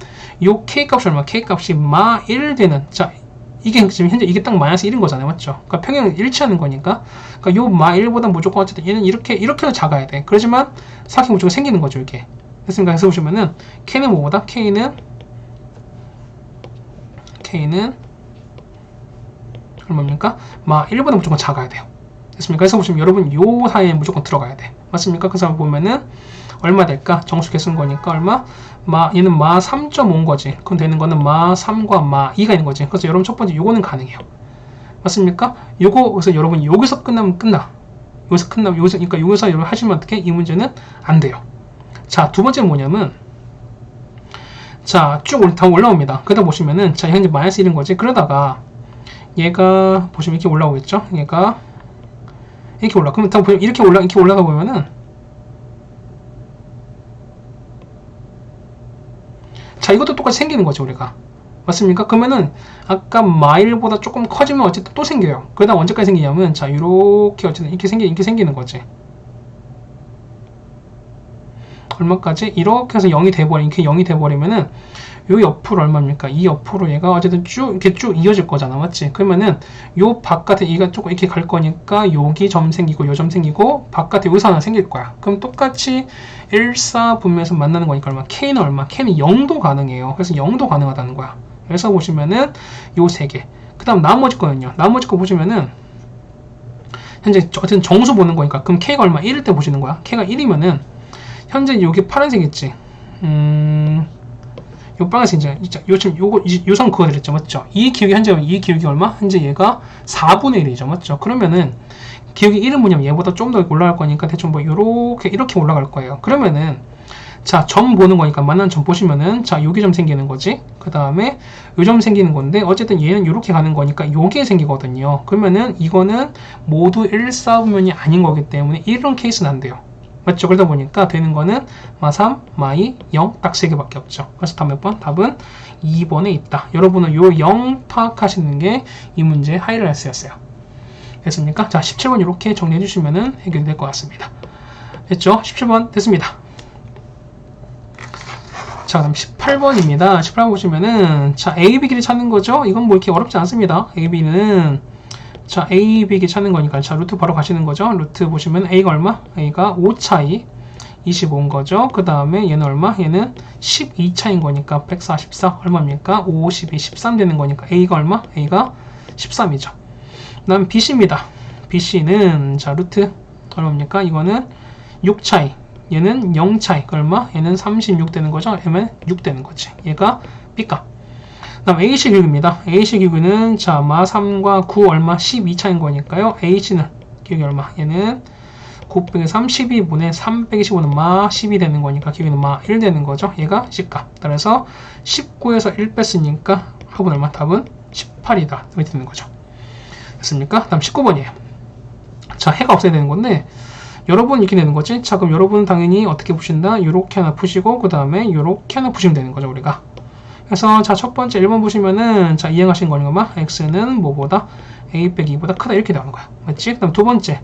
요 k 값이 얼마? k 값이 마 1 되는, 자, 이게 지금 현재 이게 딱 마이너스 1인 거잖아요, 맞죠? 그러니까 평행을 일치하는 거니까, 그러니까 요 마 1보다 무조건 어쨌든 얘는 이렇게도 작아야 돼. 그렇지만 사각형 무조건 생기는 거죠, 이게. 됐습니까? 그래서 보시면은 k는 뭐보다? k는 얼마입니까? 마 1보다 무조건 작아야 돼요. 됐습니까? 그래서 보시면 여러분 요 사이에 무조건 들어가야 돼. 맞습니까? 그래서 보면은 얼마 될까? 정수 개수인 거니까 얼마? 얘는 마 3.5인 거지. 그럼 되는 거는 마 3과 마 2가 있는 거지. 그래서 여러분 첫 번째 요거는 가능해요. 맞습니까? 요거, 그래서 여러분 여기서 끝나면 끝나. 그러니까 여기서 여러분 하시면 어떻게? 이 문제는 안 돼요. 자, 두 번째는 뭐냐면, 자, 쭉 다 올라옵니다. 그러다 보시면은, 자, 현재 마이너스 1인 거지. 그러다가, 얘가, 보시면 이렇게 올라오겠죠? 얘가, 이렇게 올라. 그러면 다 보면 이렇게 올라가 보면은, 자, 이것도 똑같이 생기는 거죠, 우리가. 맞습니까? 그러면은, 아까 마일보다 조금 커지면 어쨌든 또 생겨요. 그러다 언제까지 생기냐면, 자, 이렇게 어쨌든 이렇게 생기는 거지. 얼마까지? 이렇게 해서 0이 돼버리면은, 요 옆으로 얼마입니까? 이 옆으로 얘가 어쨌든 이렇게 쭉 이어질 거잖아. 맞지? 그러면은, 요 바깥에 얘가 조금 이렇게 갈 거니까, 여기 점 생기고, 요 점 생기고, 바깥에 여기서 하나 생길 거야. 그럼 똑같이 1, 4 분면에서 만나는 거니까 얼마? K는 얼마? K는 0도 가능해요. 그래서 0도 가능하다는 거야. 그래서 보시면은, 요 세 개. 그 다음 나머지 거는요. 나머지 거 보시면은, 현재 어쨌든 정수 보는 거니까, 그럼 K가 얼마? 1일 때 보시는 거야. K가 1이면은, 현재 여기 파란색 있지? 요 빨간색 이제 요선 그거 드렸죠, 맞죠? 이 기울기 얼마? 현재 얘가 4분의 1이죠, 맞죠? 그러면은 기울기 1은 뭐냐면 얘보다 좀 더 올라갈 거니까 대충 뭐 이렇게 올라갈 거예요. 그러면은 자, 점 보는 거니까 만나는 점 보시면은 자, 여기 점 생기는 거지. 그 다음에 요 점 생기는 건데 어쨌든 얘는 이렇게 가는 거니까 요게 생기거든요. 그러면은 이거는 모두 1사분면이 아닌 거기 때문에 이런 케이스는 안 돼요. 맞죠? 그러다 보니까 되는 거는 마 3, 마 2, 0 딱 3개밖에 없죠. 그래서 답 몇 번? 답은 2번에 있다. 여러분은 요 0 파악하시는 게 이 문제의 하이라이트였어요. 됐습니까? 자, 17번 이렇게 정리해 주시면 해결이 될 것 같습니다. 됐죠? 17번 됐습니다. 자, 그다음 18번입니다. 18번 보시면은 자, A, B 길이 찾는 거죠? 이건 뭐 이렇게 어렵지 않습니다. A, B는 자, A, B 길 찾는 거니까 자, 루트 바로 가시는 거죠. 루트 보시면 A가 얼마? A가 5차이 25인 거죠. 그 다음에 얘는 얼마? 얘는 12차인 거니까 144 얼마입니까? 52, 13 되는 거니까 A가 얼마? A가 13이죠. 그 다음 BC입니다. BC는 자, 루트 얼마입니까? 이거는 6차이, 얘는 0차이, 얼마? 얘는 36 되는 거죠. M은 6 되는 거지. 얘가 B값. 그 다음 AC 기울기입니다. AC 기울기는 자, 마 3과 9 얼마? 12차인 거니까요. AC는 기울기 얼마? 얘는 9 빼기 3, 12분의 3 빼기 15는 마 10이 되는 거니까 기울기는 마 1 되는 거죠. 얘가 C값. 따라서 19에서 1 뺐으니까 합은 얼마? 답은 18이다. 이렇게 되는 거죠. 됐습니까? 다음 19번이에요. 자, 해가 없어야 되는 건데 여러분 이렇게 되는 거지. 자, 그럼 여러분은 당연히 어떻게 푸신다? 요렇게 하나 푸시고 그 다음에 요렇게 하나 푸시면 되는 거죠, 우리가. 그래서 자, 첫 번째 1번 보시면은 자, 이행하신 거니까 막 x는 뭐보다 a 빼기 2보다 크다 이렇게 나오는 거야. 맞지? 그 다음 두 번째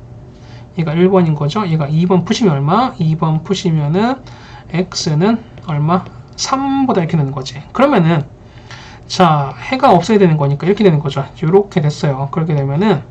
얘가 1번인 거죠. 얘가 2번 푸시면 얼마? 2번 푸시면은 x는 얼마? 3보다 이렇게 되는 거지. 그러면은 자, 해가 없어야 되는 거니까 이렇게 되는 거죠. 이렇게 됐어요. 그렇게 되면은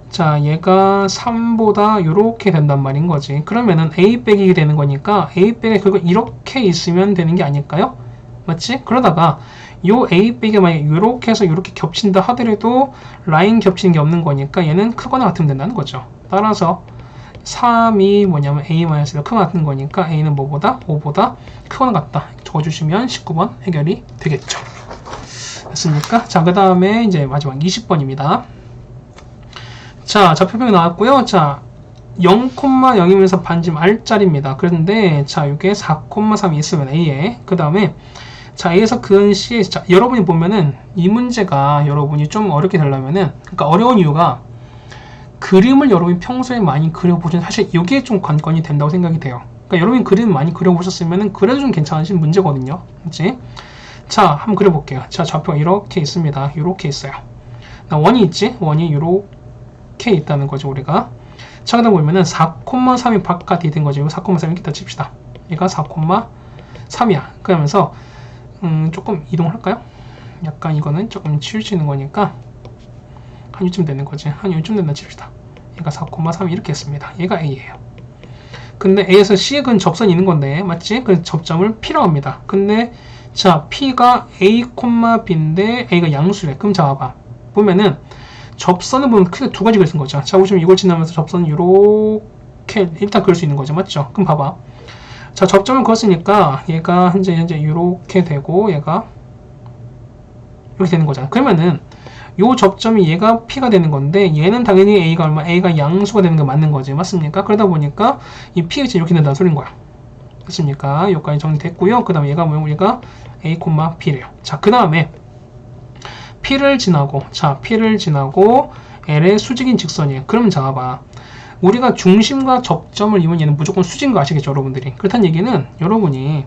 자, 얘가 3보다 이렇게 된단 말인 거지. 그러면은 a 빼기 되는 거니까 a 빼기 그거 이렇게 있으면 되는 게 아닐까요? 맞지? 그러다가 요 a 빼기가 만약에 이렇게 해서 이렇게 겹친다 하더라도 라인 겹치는 게 없는 거니까 얘는 크거나 같으면 된다는 거죠. 따라서 3이 뭐냐면 a-가 크거나 같은 거니까 a는 뭐보다? 5보다 크거나 같다. 적어주시면 19번 해결이 되겠죠. 됐습니까? 자, 그 다음에 이제 마지막 20번입니다. 자, 좌표평이 나왔고요. 자, 0,0이면서 반지름 R짜리입니다. 그런데 자, 이게 4,3이 있으면 A에 그 다음에 자, A에서 근 C에 자, 여러분이 보면은 이 문제가 여러분이 좀 어렵게 되려면은 그러니까 어려운 이유가 그림을 여러분이 평소에 많이 그려보시면 사실 이게 좀 관건이 된다고 생각이 돼요. 그러니까 여러분이 그림 많이 그려보셨으면은 그래도 좀 괜찮으신 문제거든요. 그렇지? 자, 한번 그려볼게요. 자, 좌표가 이렇게 있습니다. 이렇게 있어요. 원이 있지? 원이 이렇게 있다는 거죠, 우리가. 자, 그러다 보면은 4,3이 바깥이 된 거죠. 이거 4,3 이렇게 다 칩시다. 얘가 4,3이야. 그러면서 조금 이동할까요? 약간 이거는 조금 치울 수 있는 거니까 한 요쯤 되는 거지. 한 요쯤 된다 칩시다. 얘가 4,3 이렇게 했습니다. 얘가 A예요. 근데 A에서 C은 접선이 있는 건데, 맞지? 그 접점을 P라고 합니다. 근데 자, P가 A, B인데 A가 양수래. 그럼 자, 봐봐. 보면은 접선을 보면 크게 두 가지가 있는 거죠. 자, 보시면 이걸 지나면서 접선은 이렇게 일단 그을 수 있는 거죠. 맞죠? 그럼 봐봐. 자, 접점을 그었으니까 얘가 현재 이렇게 되고 얘가 이렇게 되는 거잖아. 그러면은 요 접점이 얘가 P가 되는 건데 얘는 당연히 A가 얼마? A가 양수가 되는 게 맞는 거지. 맞습니까? 그러다 보니까 이 P가 이렇게 된다는 소린 거야. 됐습니까? 여기까지 정리됐고요. 그 다음에 얘가 뭐예요? 얘가 A, P래요. 자, 그 다음에 P를 지나고 L의 수직인 직선이에요. 그럼 자, 봐. 우리가 중심과 접점을 이으면 얘는 무조건 수직인 거 아시겠죠, 여러분들이? 그렇다는 얘기는 여러분이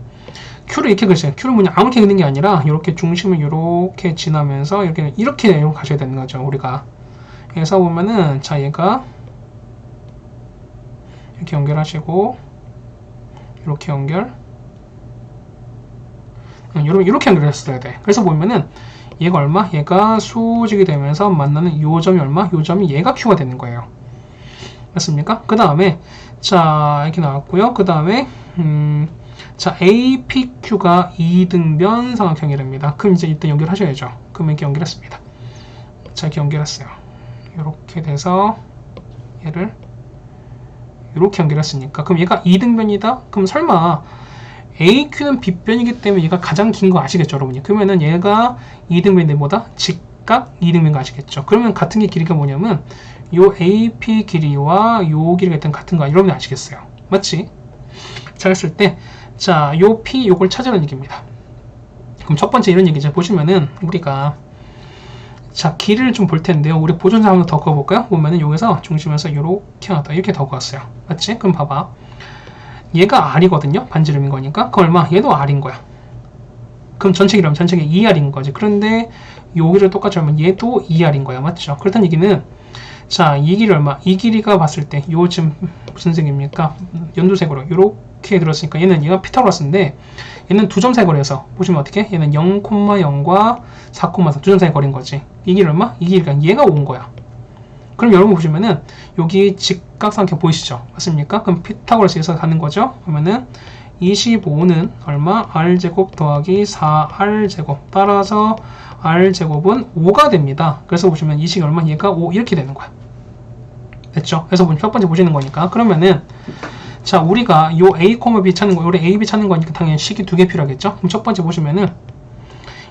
Q를 이렇게 그리세요. Q를 그냥 아무렇게 그리는 게 아니라 이렇게 중심을 이렇게 지나면서 이렇게 가셔야 되는 거죠, 우리가. 그래서 보면은 자, 얘가 이렇게 연결하시고 이렇게 연결. 여러분 이렇게 연결했어야 돼. 그래서 보면은 얘가 얼마? 얘가 수직이 되면서 만나는 요 점이 얼마? 요 점이 얘가 Q가 되는 거예요. 맞습니까? 그 다음에 자, 이렇게 나왔고요. 그 다음에 자, APQ가 2등변 삼각형이랍니다. 그럼 이제 일단 연결하셔야죠. 그럼 이렇게 연결했습니다. 자, 이렇게 연결했어요. 이렇게 돼서 얘를 이렇게 연결했으니까 그럼 얘가 2등변이다? 그럼 설마 AQ는 빗변이기 때문에 얘가 가장 긴 거 아시겠죠, 여러분이? 그러면은 얘가 2등변인데 뭐다? 직각 2등변인 거 아시겠죠? 그러면 같은 게 길이가 뭐냐면 요 AP 길이와 요 길이가 일단 같은 거 여러분이 아시겠어요? 맞지? 자, 했을 때 자, 요 P 요걸 찾으라는 얘기입니다. 그럼 첫 번째 이런 얘기죠. 보시면은 우리가 자, 길이를 좀 볼 텐데요. 우리 보존사 한번 더 그어볼까요? 보면은 여기서 중심에서 이렇게 하다 이렇게 더 그었어요. 맞지? 그럼 봐봐. 얘가 R이거든요. 반지름인 거니까. 그 얼마? 얘도 R인 거야. 그럼 전체 길이라면 전체 길이 2R인 거지. 그런데 여기를 똑같이 하면 얘도 2R인 거야. 맞죠? 그렇다는 얘기는 자, 이 길이 얼마? 이 길이가 봤을 때 요 지금 무슨 색입니까? 연두색으로 이렇게 들었으니까 얘가 피타고라스인데 얘는 두 점 사이 거리에서 보시면 어떻게? 얘는 0,0과 4,4 두 점 사이 거리인 거지. 이 길이 얼마? 이 길이가 얘가 온 거야. 그럼 여러분 보시면은 여기 직각삼각형 보이시죠? 맞습니까? 그럼 피타고라스에서 가는 거죠? 그러면은 25는 얼마? R제곱 더하기 4R제곱 따라서 R제곱은 5가 됩니다. 그래서 보시면 이 식이 얼마? 얘가 5 이렇게 되는 거야. 됐죠? 그래서 첫 번째 보시는 거니까 그러면은 자, 우리가 요 A, B 찾는 거, 요래 A, B 찾는 거니까 당연히 식이 두 개 필요하겠죠? 그럼 첫 번째 보시면은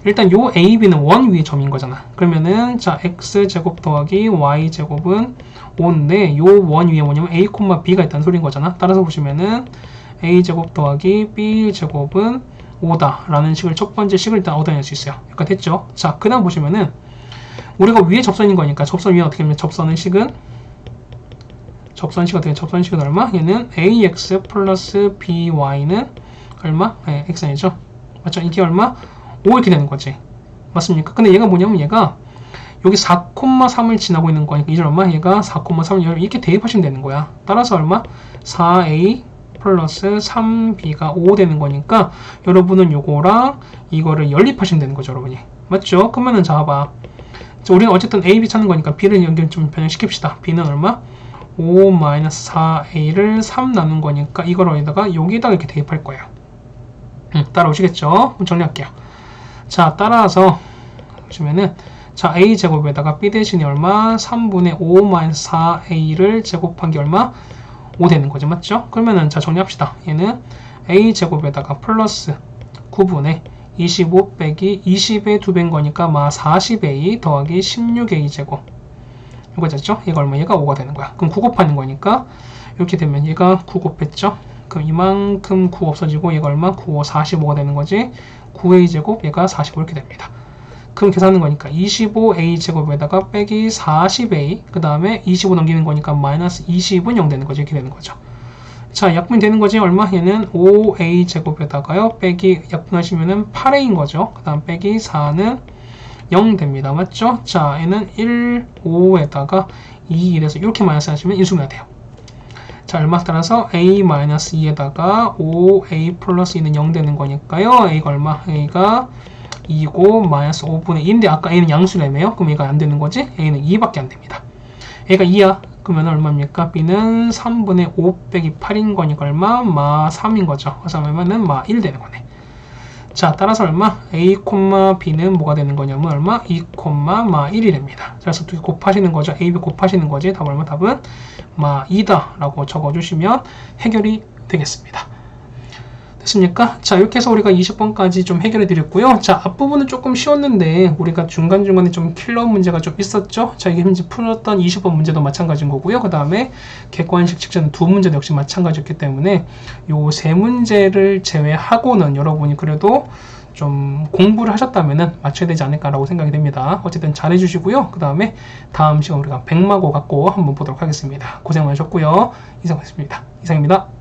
일단 요 A, B는 원 위의 점인 거잖아. 그러면은 자, X제곱 더하기 Y제곱은 5인데 요 원 위에 뭐냐면 A, B가 있다는 소리인 거잖아. 따라서 보시면은 A제곱 더하기 B제곱은 5다 라는 식을 첫 번째 식을 일단 얻어낼 수 있어요. 여기까지 됐죠? 자, 그 다음 보시면은 우리가 위에 접선인 거니까 접선 위에 어떻게 하면 접선은 식은 접선식 어떻게 접선식은 얼마? 얘는 AX 플러스 BY는 얼마? 네, X이죠. 맞죠? 이게 얼마? 5 이렇게 되는 거지. 맞습니까? 근데 얘가 뭐냐면 얘가 여기 4,3을 지나고 있는 거니까 이제 얼마? 얘가 4,3을 이렇게 대입하시면 되는 거야. 따라서 얼마? 4A 플러스 3B가 5 되는 거니까 여러분은 요거랑 이거를 연립하시면 되는 거죠, 여러분이. 맞죠? 그러면은 자, 봐. 우리는 어쨌든 A, B 찾는 거니까 B를 연결 좀 변형시킵시다. B는 얼마? 5-4a를 3 나눈 거니까 이걸 어디다가 여기다가 이렇게 대입할 거예요. 따라오시겠죠? 정리할게요. 자, 따라서 보시면은 자, a제곱에다가 b 대신에 얼마? 3분의 5-4a를 제곱한 게 얼마? 5 되는 거죠. 맞죠? 그러면은 자, 정리합시다. 얘는 a제곱에다가 플러스 9분의 25 빼기 20의 2배인 거니까 40a 더하기 16a 제곱 이거 졌죠? 얘가 얼마? 얘가 5가 되는 거야. 그럼 9 곱하는 거니까 이렇게 되면 얘가 9 곱했죠? 그럼 이만큼 9 없어지고 얘가 얼마? 9, 5, 45가 되는 거지. 9a 제곱 얘가 45 이렇게 됩니다. 그럼 계산하는 거니까 25a 제곱에다가 빼기 40a 그 다음에 25 넘기는 거니까 마이너스 20은 0 되는 거죠. 이렇게 되는 거죠. 자, 약분이 되는 거지. 얼마? 얘는 5a 제곱에다가요. 빼기 약분하시면은 8a인 거죠. 그 다음 빼기 4는 0 됩니다. 맞죠? 자, 얘는 1, 5에다가 2, 1에서 이렇게 마이너스 하시면 인수분해가 돼요. 자, 얼마 따라서 a-2에다가 5a 플러스 2는 0 되는 거니까요. a가 얼마? a가 2고 마이너스 5분의 2인데 아까 a는 양수라며요. 그럼 얘가 안 되는 거지? a는 2밖에 안 됩니다. a가 2야. 그러면 얼마입니까? b는 3분의 5 빼기 8인 거니까 얼마? 마 3인 거죠. 그래서 얼마는 마 1 되는 거네. 자, 따라서 얼마? a, b는 뭐가 되는 거냐면 얼마? 2, 마 1이 됩니다. 그래서 두 개 곱하시는 거죠. a, b 곱하시는 거지. 답은 얼마? 답은 마 2다 라고 적어주시면 해결이 되겠습니다. 됐습니까? 자, 이렇게 해서 우리가 20번까지 좀 해결해 드렸고요. 자, 앞부분은 조금 쉬웠는데 우리가 중간중간에 좀 킬러 문제가 좀 있었죠. 자, 이게 현재 풀었던 20번 문제도 마찬가지인 거고요. 그 다음에 객관식 직전 두 문제도 역시 마찬가지였기 때문에 요 세 문제를 제외하고는 여러분이 그래도 좀 공부를 하셨다면 맞춰야 되지 않을까라고 생각이 됩니다. 어쨌든 잘해 주시고요. 그 다음에 다음 시간 우리가 백마고 갖고 한번 보도록 하겠습니다. 고생 많으셨고요. 이상입니다.